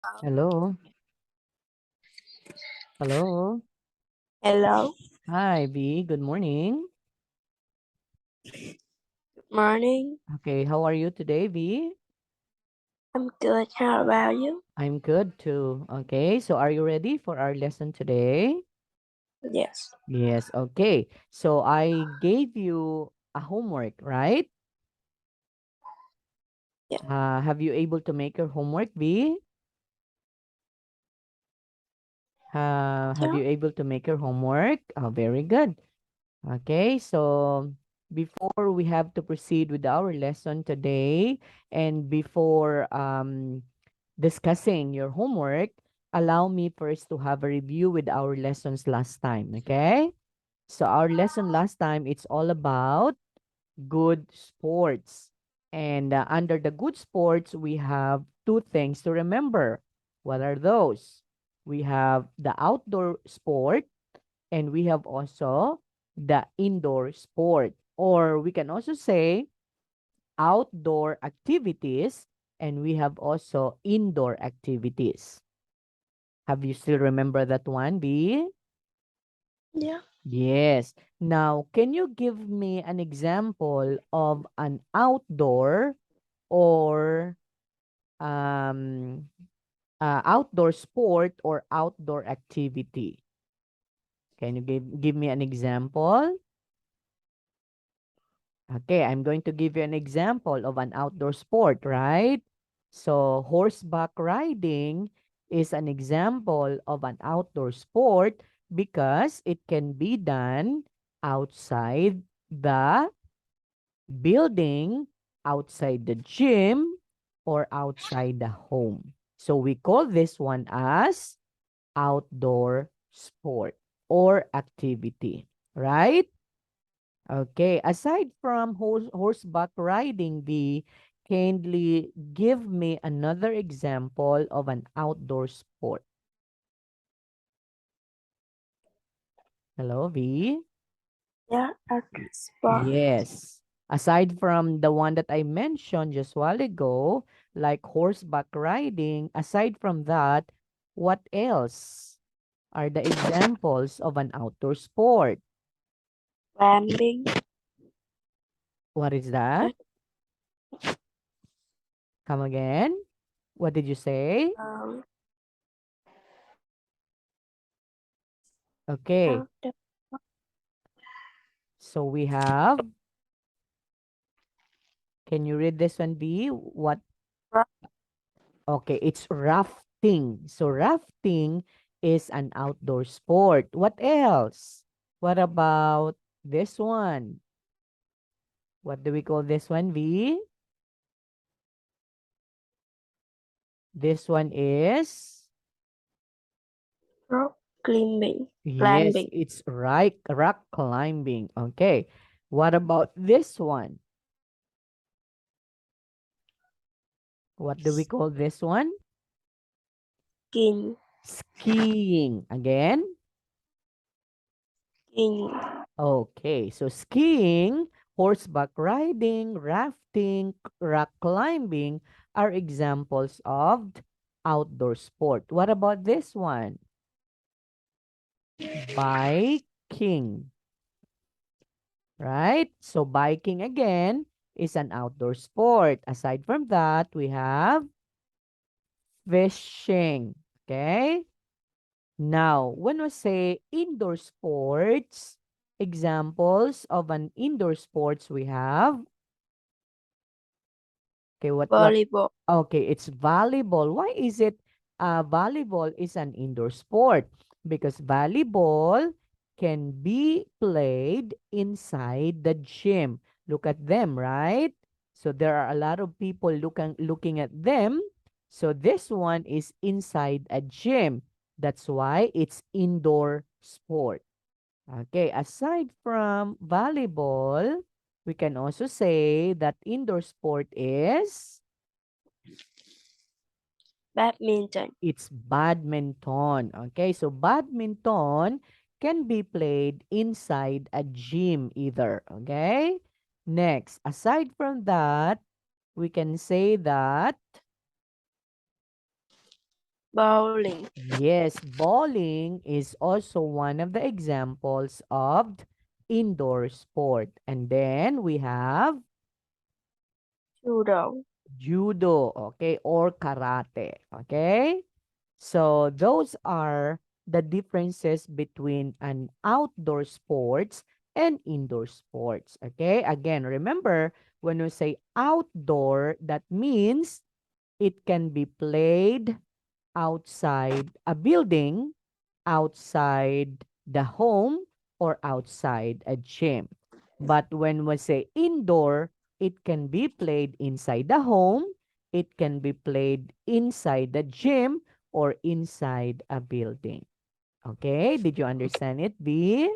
Hello. Hello. Hello, Hi, B. Good morning. morning. Okay, how are you today, B? I'm good. How about you? I'm good too. Okay, so are you ready for our lesson today? Yes. Yes, okay. So I gave you a homework, right? Yeah. Have you able to make your homework, B? Have Yeah. you able to make your homework? Oh, very good. Okay, so before we have to proceed with our lesson today, and before discussing your homework, allow me first to have a review with our lessons last time, okay? So our lesson last time, it's all about good sports. And under the good sports, we have two things to remember. What are those? We have the outdoor sport and we have also the indoor sport. Or we can also say outdoor activities and we have also indoor activities. Have you still remember that one, B? Yeah. Yes. Now, can you give me an example of an outdoor or um, outdoor sport or outdoor activity? Can you give me an example? Okay, I'm going to give you an example of an outdoor sport, right? So, horseback riding is an example of an outdoor sport because it can be done outside the building, outside the gym, or outside the home. So, we call this one as outdoor sport or activity, right? Okay, aside from horseback riding, V, kindly give me another example of an outdoor sport. Hello, V? Yeah. At sport. Yes. Aside from the one that I mentioned just while ago, like horseback riding, aside from that, what else are the examples of an outdoor sport? Climbing. What is that? Uh, Come again? What did you say? Um. Okay. The So we have, can you read this one, B? What? rock. Okay, it's rafting. So rafting is an outdoor sport. What else? What about this one? What do we call this one, V? This one is, Rock climbing. yes, Climbing. it's right, rock climbing. Okay. What about this one? What do we call this one? Skiing. Skiing. Again? Skiing. Okay, so skiing, horseback riding, rafting, rock climbing are examples of outdoor sport. What about this one? Biking, right? So biking again is an outdoor sport. Aside from that, we have fishing. Okay? Now, when we say indoor sports, examples of an indoor sports we have. Okay, what Volleyball. okay, it's volleyball. Why is it volleyball is an indoor sport? Because volleyball can be played inside the gym. Look at them, right? So there are a lot of people looking at them. So this one is inside a gym. That's why it's indoor sport. Okay, aside from volleyball, we can also say that indoor sport is Badminton. it's badminton. Okay, so badminton can be played inside a gym either. Okay, next, aside from that, we can say that bowling, Yes, bowling is also one of the examples of indoor sport. And then we have judo, judo, okay, or karate, okay? So those are the differences between an outdoor sports and indoor sports, okay? Again, remember when we say outdoor, that means it can be played outside a building, outside the home, or outside a gym. But when we say indoor, it can be played inside the home, it can be played inside the gym, or inside a building. Okay, did you understand it, B?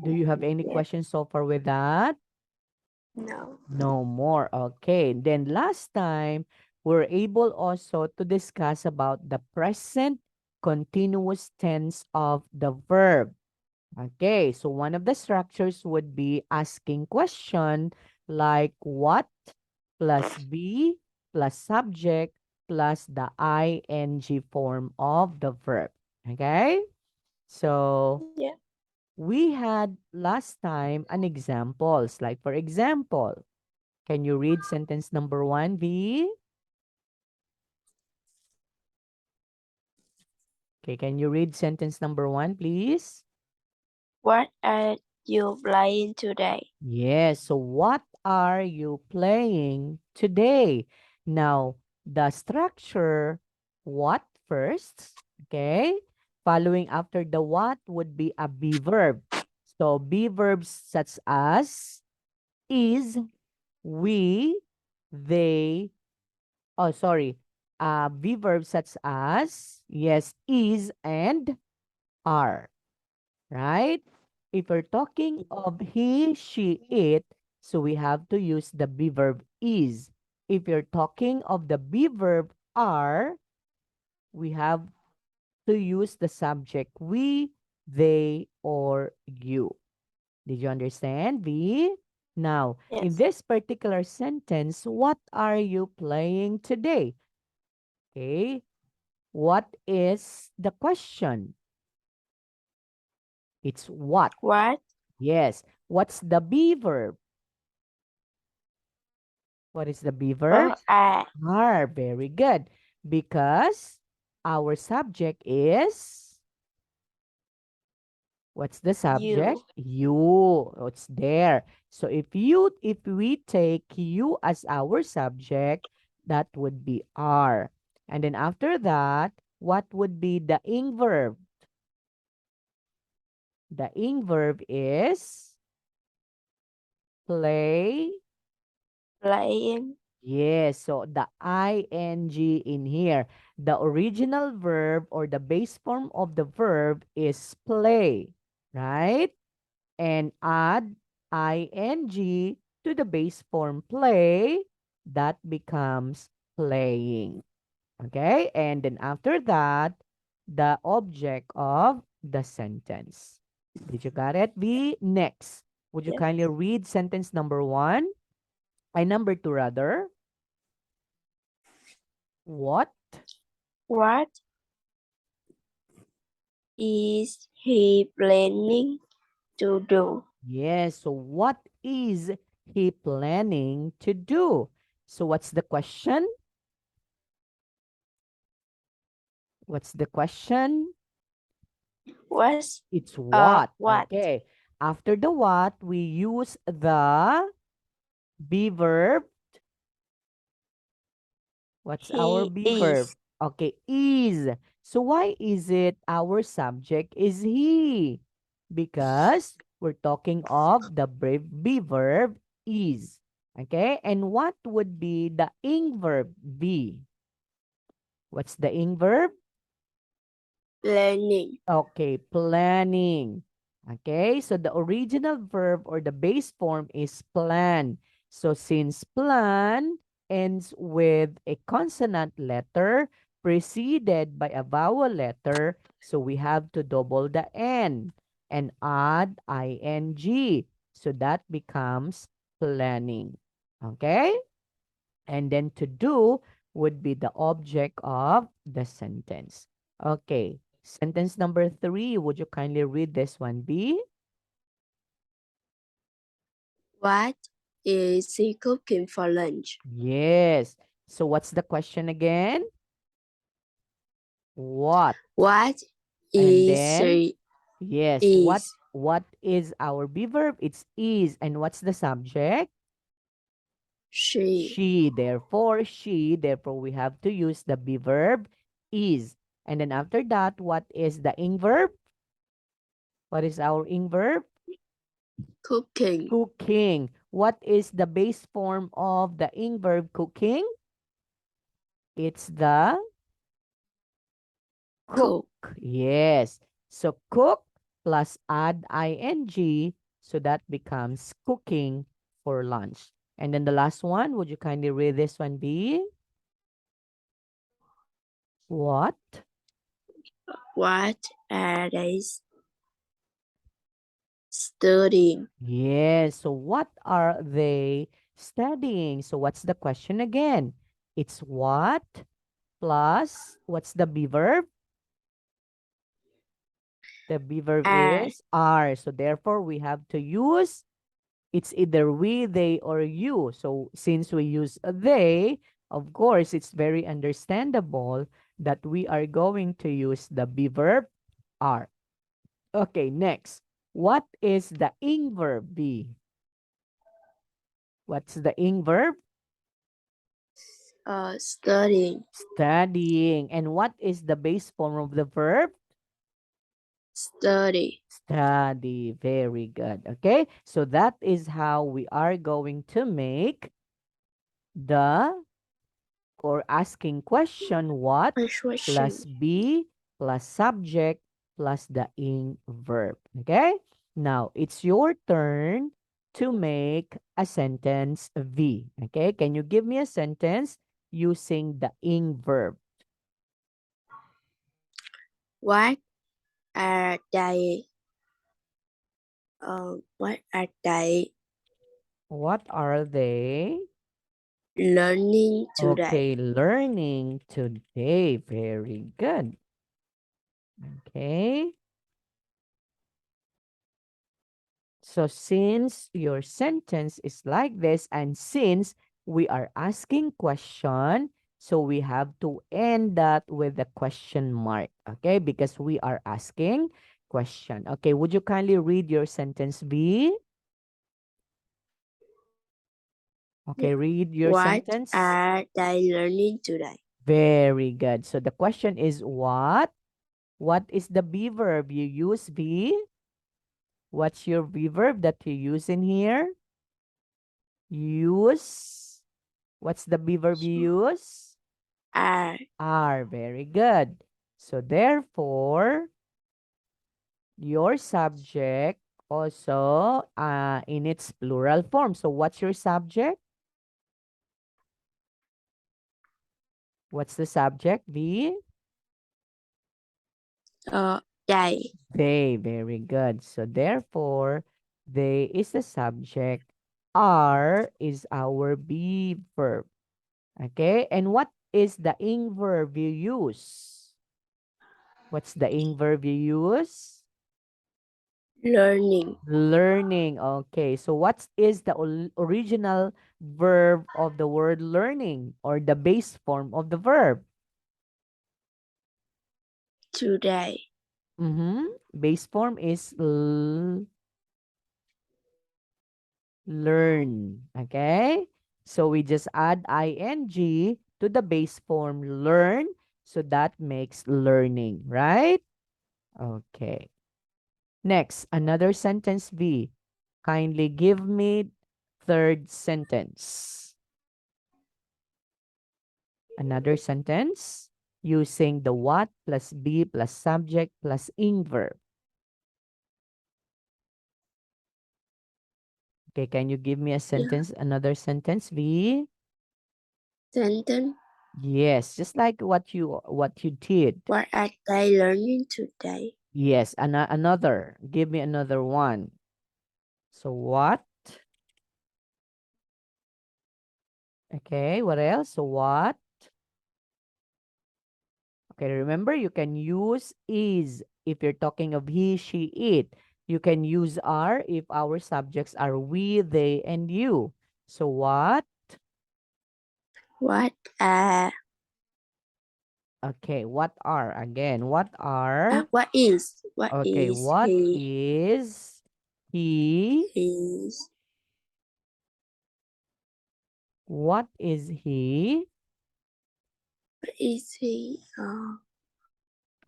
Do you have any yes, questions so far with that? no, No more. Okay. Then last time, we're able also to discuss about the present continuous tense of the verb. Okay. So one of the structures would be asking question like what plus be plus subject plus the ing form of the verb. Okay. So yeah, we had last time an examples like for example, can you read sentence number one, V? Okay, can you read sentence number one, please? what are you playing today? Yes, so what are you playing today? Now, the structure, what first, okay? Following after the what would be a be verb. So, be verbs such as is, we, they, oh, sorry. Be verbs such as, yes, is and are, right? If we're talking of he, she, it, so we have to use the be verb is. If you're talking of the be verb are, we have to use the subject we, they, or you. Did you understand, V? Now, in Yes, this particular sentence, what are you playing today? Okay. What is the question? It's what. what Yes. What's the be verb? What is the be verb? are Are. Very good. Because our subject is, what's the subject? you? You. It's there. So if we take you as our subject, that would be are. And then after that, what would be the ing verb? The ing verb is play. Playing, Yes, so the ing in here, the original verb or the base form of the verb is play, right? And add ing to the base form play, that becomes playing. Okay? And then after that, the object of the sentence. Did you got it? B, next. Would you yes, kindly read sentence number one? I number two rather. What? what is he planning to do? Yes. So what is he planning to do? So what's the question? What's the question? Was It's what. what Okay. After the what, we use the be verb. What's our he be verb? is Okay, is. So why is it our subject is he? Because we're talking of the be verb is. Okay, and what would be the ing verb be? What's the ing verb? planning, Okay, planning. Okay, so the original verb or the base form is plan. So since plan ends with a consonant letter preceded by a vowel letter, so we have to double the N and add ing. So that becomes planning. Okay? And then to do, would be the object of the sentence. Okay. Sentence number 3. Would you kindly read this one, B? What is he cooking for lunch? Yes. So what's the question again? What? What And is then, she yes, is what is our be verb? It's is. And what's the subject? she She. Therefore, we have to use the be verb is. And then after that, what is the ing verb? What is our ing verb? cooking? Cooking. What is the base form of the ing verb cooking? It's the cook. Cook. Yes. So cook plus add ing. So that becomes cooking for lunch. And then the last one, would you kindly read this one, B? What? What are they studying? Yes. So what are they studying? So what's the question again? It's what plus what's the be verb? The be verb Are is are. So therefore, we have to use it's either we, they, or you. So since we use a they, of course, it's very understandable that we are going to use the be verb are. Okay, next. What is the ing verb be? What's the ing verb? studying? Studying. And what is the base form of the verb? Study. Study. Very good. Okay. So that is how we are going to make the or asking question what Persuasion. plus be plus subject plus the ing verb. Okay. Now it's your turn to make a sentence V. Okay. Can you give me a sentence using the ing verb? What are they? What are they What are they? learning today? Okay, learning today. Very good. Okay. So since your sentence is like this, and since we are asking question, so we have to end that with a question mark. Okay, because we are asking question. Okay, would you kindly read your sentence B? Okay, Yeah. read your What sentence. are they learning today? Very good. So the question is what? What is the be verb you use, B? What's your be verb that you use in here? Use. What's the be verb you use? Are Are. Very good. So therefore, your subject also in its plural form. So what's your subject? What's the subject? Be they they. Very good. So therefore, they is the subject. Are is our be verb. Okay. And what is the ing verb you use? What's the ing verb you use? learning Learning. Okay. So what is the original verb of the word learning or the base form of the verb? today? Base form is learn. Okay. So we just add ing to the base form learn. So that makes learning, right? Okay. Next, another sentence B. Kindly give me third sentence. Another sentence using the what plus be plus subject plus ing verb. Okay, can you give me a Yeah. sentence, another sentence, V? Sentence. Yes, just like what you did. What are they learning today? Yes, another. Give me another one. So what? Okay, what else? So what? Okay, remember you can use is if you're talking of he, she, it. You can use are if our subjects are we, they, and you. So what? What are Okay, what are? Again, what are? what Okay, is what is he? his What is he? what is he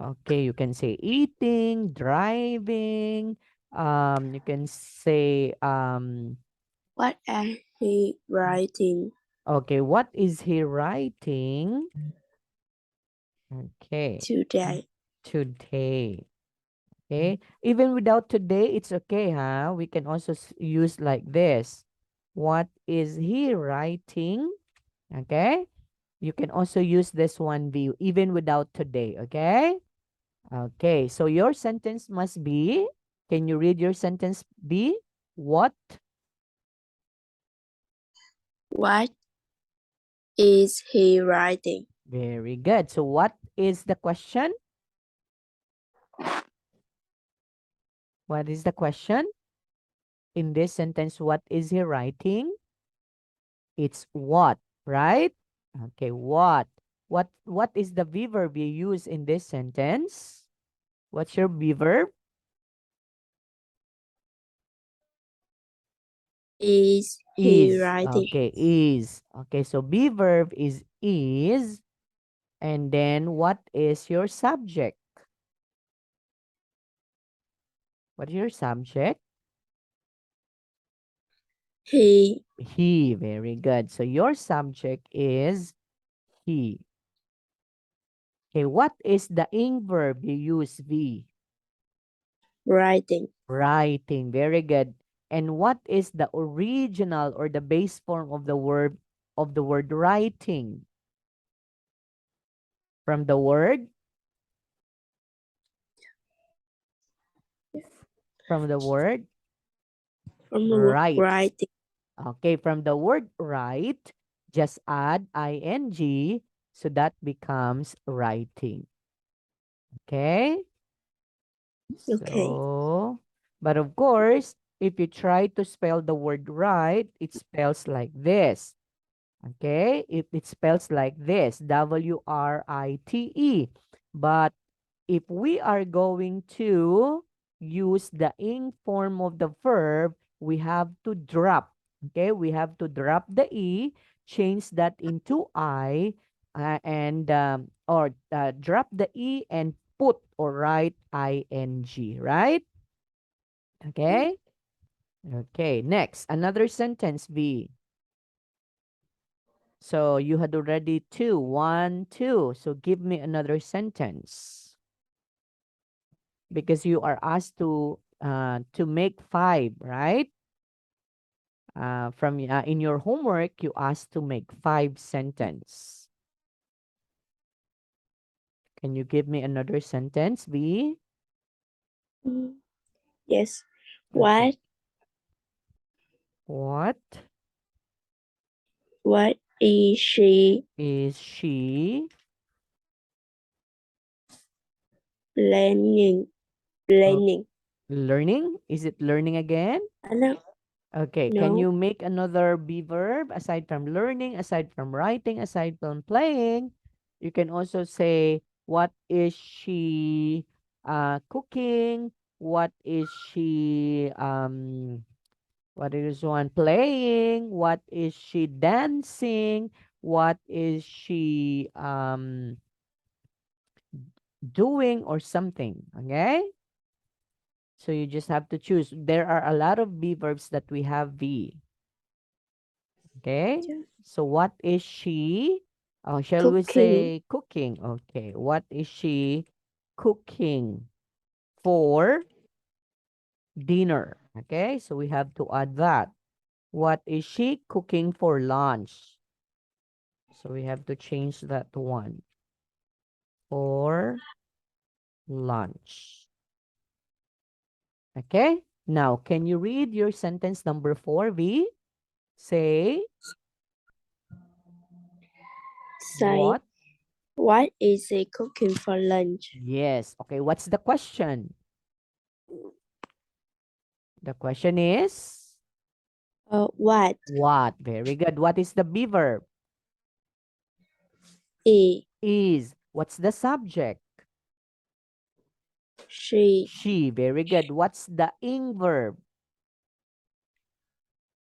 Okay, you can say eating, driving. You can say what are he writing okay, what is he writing? Okay, today? today. Okay, even without today, it's okay, huh? We can also use like this. What is he writing? Okay, you can also use this one view even without today. Okay, okay. So your sentence must be. Can you read your sentence? Be what? What is he writing? Very good. So what is the question? What is the question in this sentence? What is he writing? It's what, right? Okay, what? What is the V verb you use in this sentence? What's your V verb? Is he Is. writing? Okay, is. Okay, so B verb is is. And then what is your subject? What is your subject? He He. Very good. So your subject is he. Okay, what is the ing verb you use V? writing. Writing. Very good. And what is the original or the base form of the word writing? From the word? From the word From the word write. writing. Okay, from the word write, just add ing, so that becomes writing. Okay? Okay. So, but of course, if you try to spell the word right, it spells like this. Okay? It spells like this, W-R-I-T-E. But if we are going to use the ing form of the verb, we have to drop. Okay? We have to drop the E, change that into I, and or drop the E and put or write ing, right? Okay? Okay, next, another sentence, V. So you had already two, one, two. So give me another sentence because you are asked to make five, right? From in your homework, you asked to make five sentence. Can you give me another sentence, V? Mm, yes. Okay. What What what is she is she planning? uh, Planning. learning? Is it learning again? No, Okay, can no. you make another be verb aside from learning, aside from writing, aside from playing? You can also say, what is she cooking? What is she what is one playing? What is she dancing? What is she doing or something? Okay? So you just have to choose. There are a lot of be verbs that we have V. Okay. So what is she? Shall we Cooking. say cooking? Okay. What is she cooking for dinner? Okay. So we have to add that. What is she cooking for lunch? So we have to change that to one. For lunch. Okay. Now, can you read your sentence number 4, V? Say Say what? What is he cooking for lunch? Yes. Okay, what's the question? The question is What what? Very good. What is the be verb? is Is. What's the subject? she She. Very good. What's the ing verb?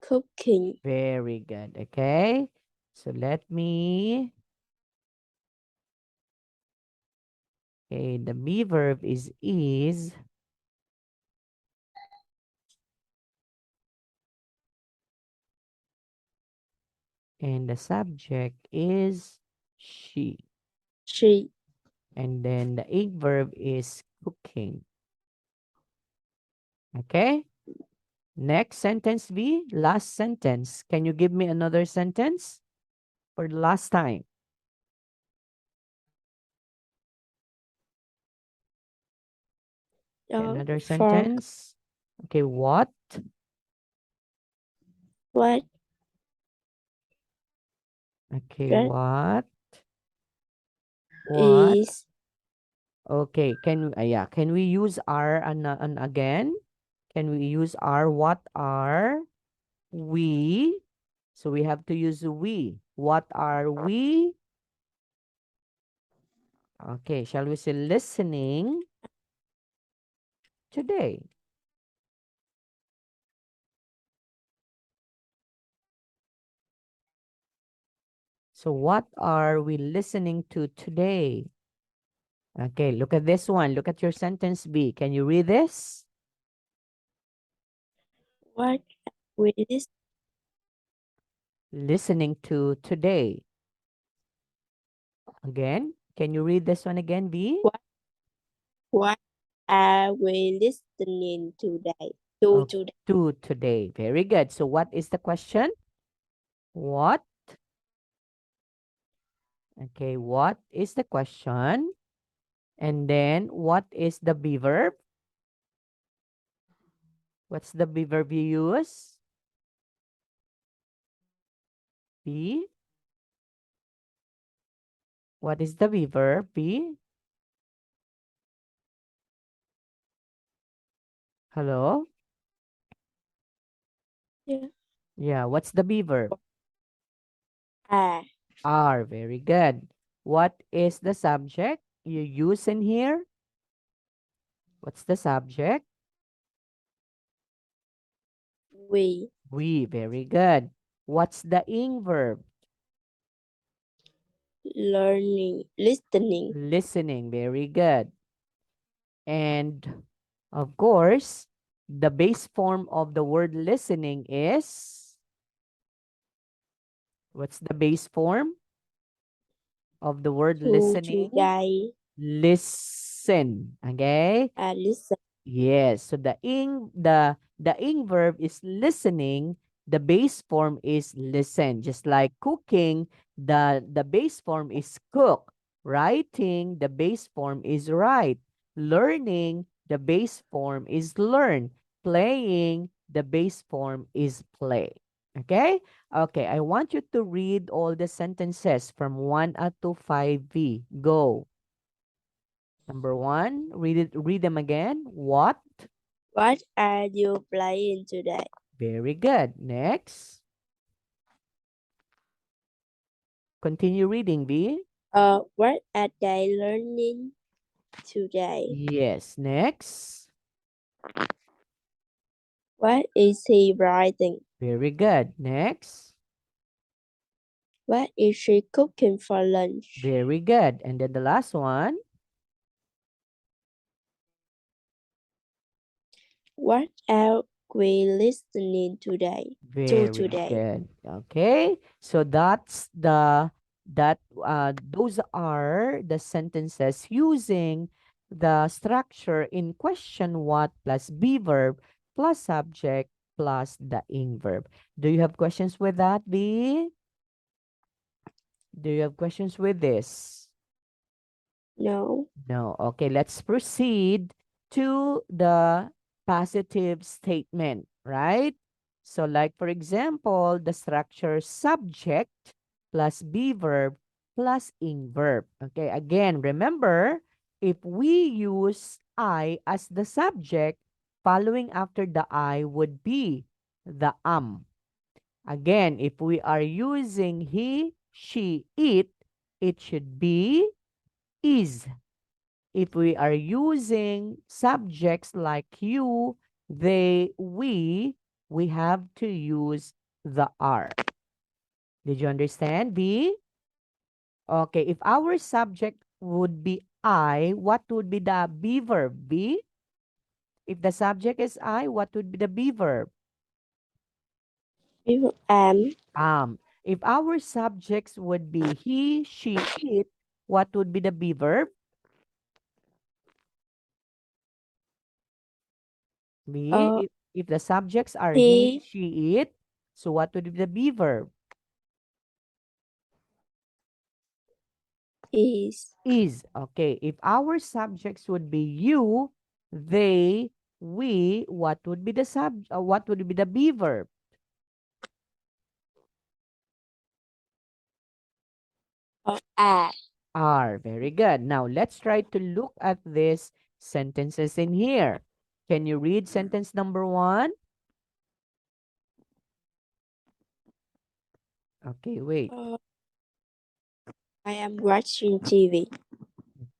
cooking? Very good. Okay. So let me. Okay, the be verb is. And the subject is she. She And then the ing verb is cooking. Okay. Next sentence B, last sentence. Can you give me another sentence for the last time? Okay, another for sentence. Okay, what? what Okay, that what? What? is Okay, yeah, can we use R and again? Can we use R? What are we? So we have to use we. What are we? Okay, shall we say listening today? So what are we listening to today? Okay, look at this one. Look at your sentence B. Can you read this? what we Listening to today. Again, can you read this one again, B? what are we listening today? To Oh, today. to today. Very good. So what is the question? What? Okay, what is the question? And then what is the be verb? What's the be verb you use? B? What is the be verb? B? Hello? Yeah. Yeah, what's the be verb? Are Are. Very good. What is the subject you use in here? What's the subject? we We. Very good. What's the ing verb? learning listening Listening. Very good. And of course, the base form of the word listening is, what's the base form of the word to listening? today. Listen. Okay? Listen Yes. So the ing verb is listening. The base form is listen. Just like cooking, the base form is cook. Writing, the base form is write. Learning, the base form is learn. Playing, the base form is play. Okay? Okay, I want you to read all the sentences from 1 up to 5V. Go. Number 1, read them again. What? what are you playing today? Very good. Next. Continue reading, B. What are they learning today? Yes. Next. What is he writing? Very good. Next. What is she cooking for lunch? Very good. And then the last one. What are we listening today? To Very today. good. Okay. So those are the sentences using the structure in question what plus be verb plus subject plus the ing verb. Do you have questions with that, B? Do you have questions with this? No. No. Okay, let's proceed to the positive statement, right? So like for example, the structure subject plus be verb plus ing verb. Okay, again, remember, if we use I as the subject, following after the I would be the Again, if we are using he, she, it should be is. If we are using subjects like you, they, we have to use the are. Did you understand, B? Okay, if our subject would be I, what would be the be verb? B? If the subject is I, what would be the be verb? Am. If our subjects would be he, she, it, what would be the be verb? B. Uh, If the subjects are he, he she, it, so what would be the be verb? is. Is. Okay. If our subjects would be you, they, we, what would be the what would be the be verb? Are. Are. Very good. Now let's try to look at these sentences in here. Can you read sentence number 1? Okay, wait. I am watching TV.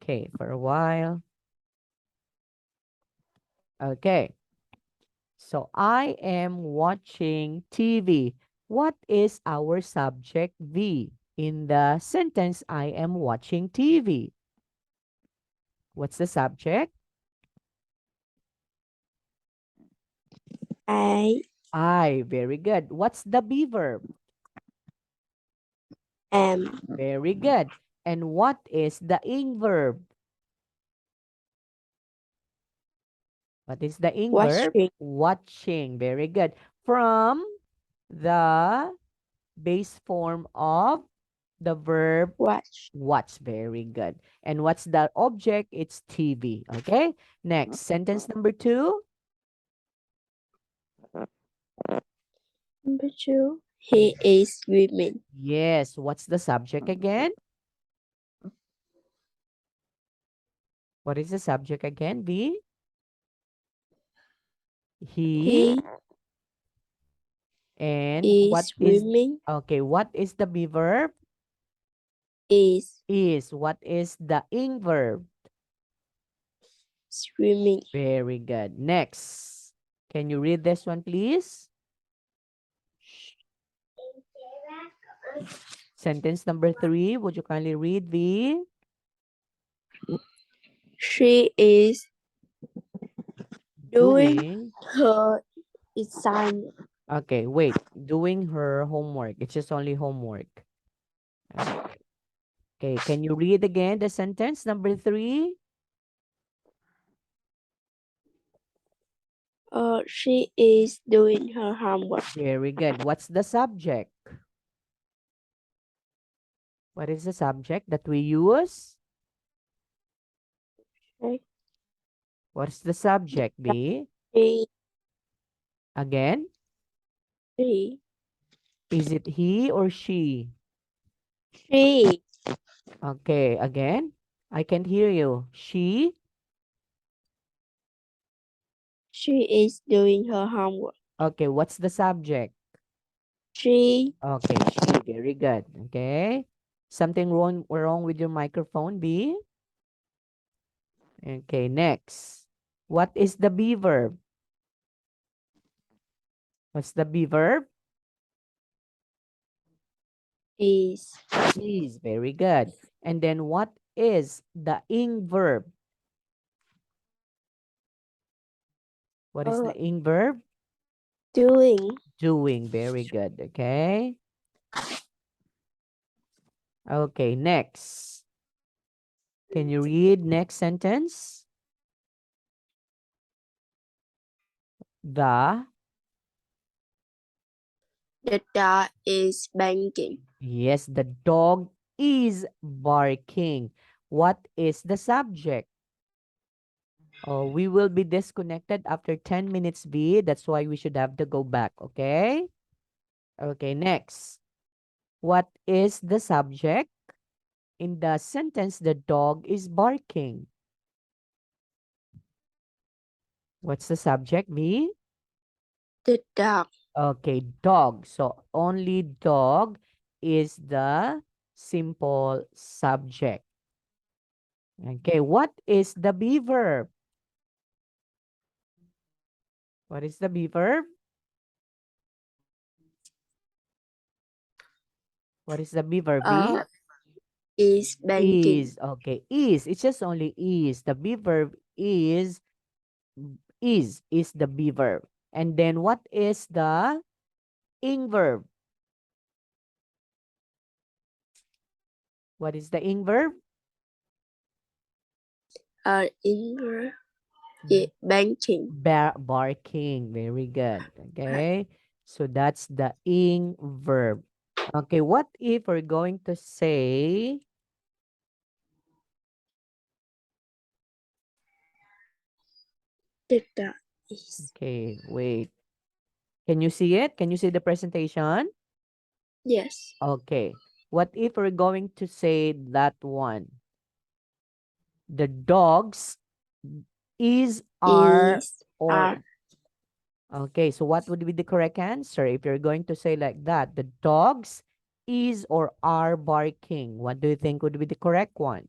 Okay, for a while. Okay. So I am watching TV. What is our subject V in the sentence I am watching TV? What's the subject? I I. Very good. What's the be verb? am Very good. And what is the ing verb? What is the ing verb? watching. Watching. Very good. From the base form of the verb Watch. watch. Very good. And what's the object? It's TV. Okay. Next, sentence number 2. Number 2. He is swimming. Yes. What's the subject again? What is the subject again? B. He. He And is what is, swimming. okay, what is the be verb? Is Is. What is the ing verb? swimming. Very good. Next. Can you read this one, please? Sentence number 3. Would you kindly read the She is doing doing? her assignment. Okay, wait. Doing her homework. It's just only homework. Okay, can you read again the sentence number 3? She is doing her homework. Very good. What's the subject? What is the subject that we use? Okay. What's the subject, B? She, Again? she, Is it he or she? she, Okay, again? I can't hear you. she is doing her homework. Okay, what's the subject? She Okay, she. Very good. Okay. Something wrong with your microphone, B? Okay, next. What is the be verb? What's the be verb? is Is. Very good. And then what is the ing verb? What is uh, the ing verb? doing. Doing. Very good. Okay. Okay, next. Can you read next sentence? The, The dog is banking. yes, the dog is barking. What is the subject? Oh, we will be disconnected after 10 minutes, B. That's why we should have to go back, okay? Okay, next. What is the subject? in the sentence, the dog is barking. What's the subject, V? The dog Okay, dog. So only dog is the simple subject. Okay, what is the be verb? What is the be verb? What is the be verb, V? is banking. Is. Okay, is. It's just only is. The be verb is the be verb. And then what is the ing verb? What is the ing verb? In banking. Barking. Very good. Okay. So that's the ing verb. Okay. What if we're going to say, The dog is. okay, wait. Can you see it? Can you see the presentation? Yes. Okay. What if we're going to say that one? The dogs is, are, Is or, are okay. So what would be the correct answer if you're going to say like that? The dogs is or are barking. What do you think would be the correct one?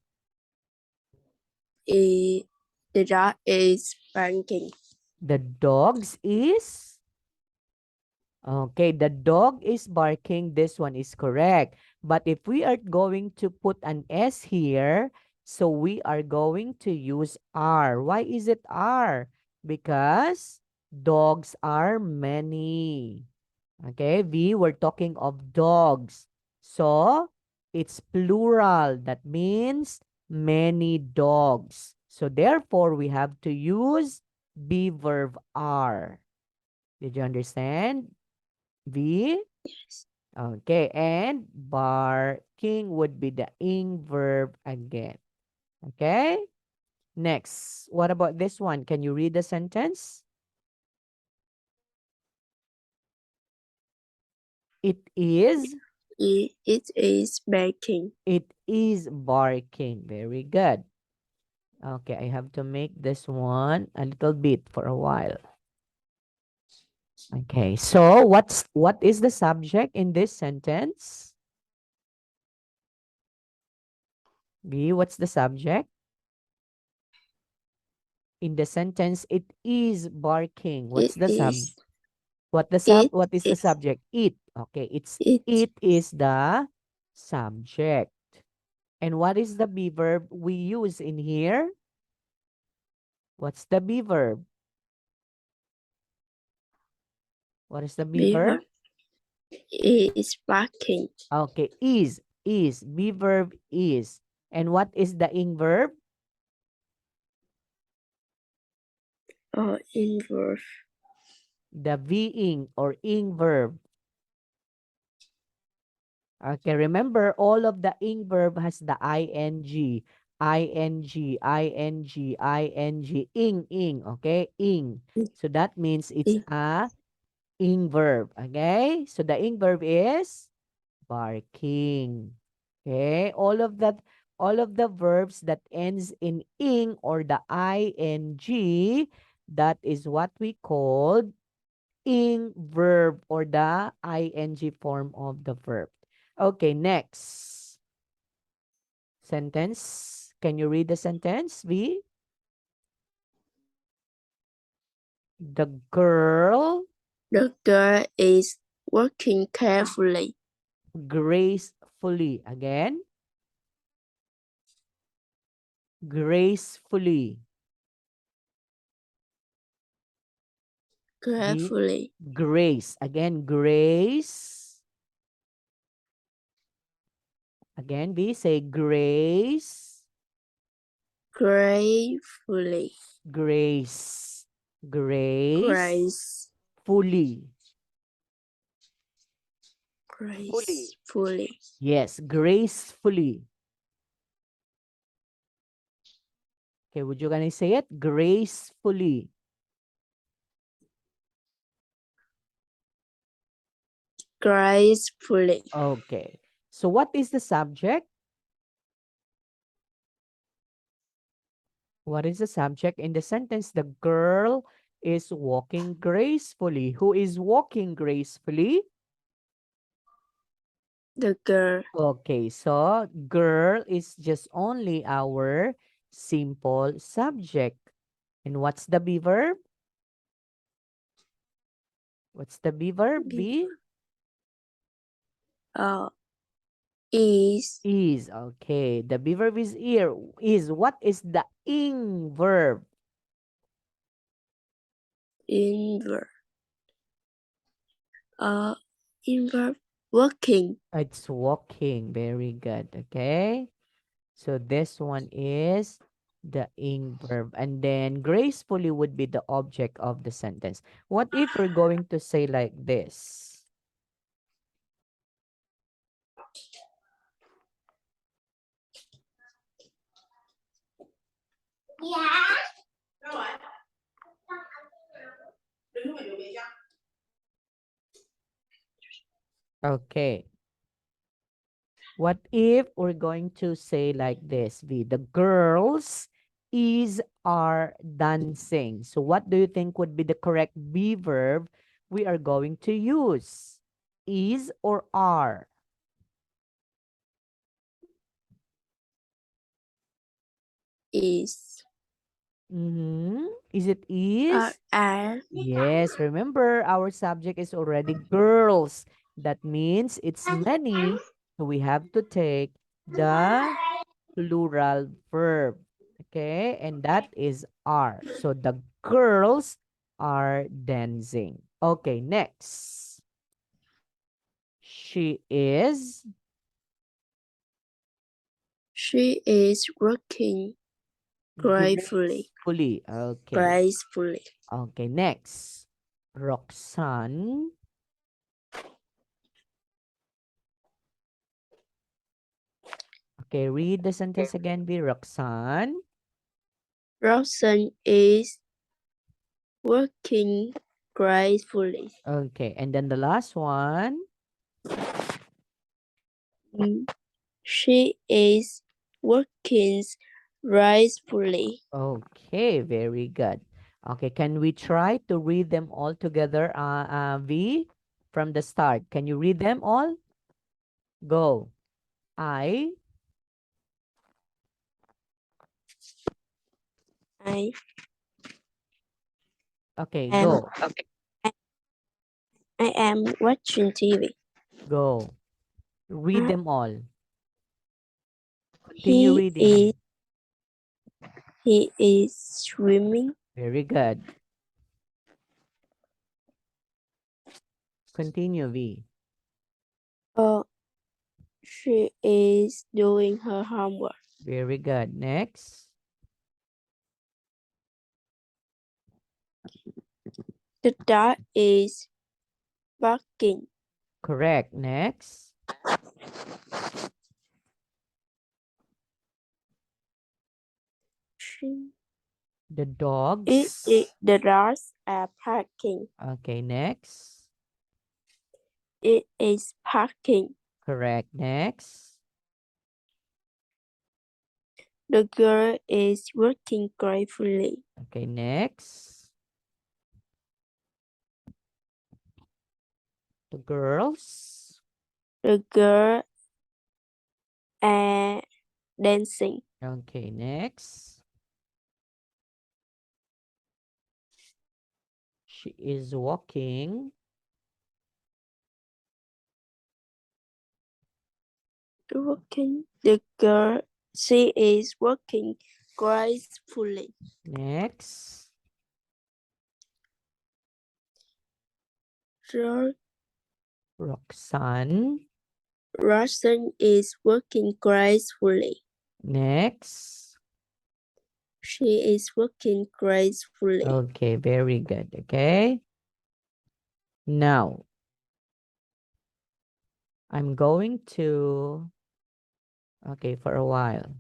is the dog is banking. The dogs is, okay, the dog is barking. This one is correct. But if we are going to put an S here, so we are going to use are. Why is it are? Because dogs are many. Okay, V, we're talking of dogs. So it's plural. That means many dogs. So therefore, we have to use be verb are. Did you understand? V? Yes. Okay, and barking would be the ing verb again. Okay? Next, what about this one? Can you read the sentence? It is. It is banking. It is barking. Very good. Okay, I have to make this one a little bit for a while. Okay, so what is the subject in this sentence? B, what's the subject? In the sentence, it is barking. What's It the is. It what is the is. subject? It. Okay, It it is the subject. And what is the be verb we use in here? What's the be verb? What is the be verb? beaver is barking. Okay, is. Be verb is. And what is the ing verb? In verb. The ing or ing verb. Okay, remember all of the ing verb has the ing, ing, okay? Ing. So that means it's In, a ing verb, okay? So the ing verb is barking. Okay? All of the verbs that ends in ing or the ing, that is what we called ing verb or the ing form of the verb. Okay, next sentence. Can you read the sentence, V? The girl the girl is working carefully. gracefully. Again, gracefully. V, Carefully. grace. Again, grace. Again, V, say grace. Gratefully. Grace. Grace. Grace. Fully. Gracefully. Yes, gracefully. Okay, would you gonna say it? Gracefully. Gracefully. Okay. So what is the subject? What is the subject in the sentence? The girl is walking gracefully. Who is walking gracefully? The girl. Okay, so girl is just only our simple subject. And what's the be verb? What's the be verb? Be? Uh, is Is. Okay, the be verb is here. Is. What is the ing verb? in verb. In verb working. It's walking. Very good. Okay. So this one is the ing verb. And then gracefully would be the object of the sentence. What if we're going to say like this? Okay. What if we're going to say like this? The girls are dancing. So what do you think would be the correct be verb we are going to use? Is or are? Is. Is it is? Are. Yes, remember our subject is already girls. That means it's many. So we have to take the plural verb. Okay, and that is are. So the girls are dancing. Okay, next. She is She is working gratefully. gracefully. Okay. Gracefully. Okay, next. Roxanne. Okay, read the sentence again. Be Roxanne. Roxanne is working gracefully. Okay, and then the last one. She is working gracefully. Okay, very good. Okay, can we try to read them all together? V, from the start. Can you read them all? Go. I. I Okay, am go. I am watching TV. Go. Read Uh, them all. Continue he is reading. he is swimming. Very good. Continue, V. Uh, she is doing her homework. Very good. Next. The dog is barking. Correct. Next. She, The dogs. the dogs are barking. Okay, next. It is barking. Correct. Next. The girl is working gratefully. Okay, next. The girls. The girl are dancing. Okay, next. She is walking. The girl, she is working gracefully. Next. Roxanne. Roxanne is working gracefully. Next. She is working gracefully. Okay, very good. Okay. Now, I'm going to, okay, for a while.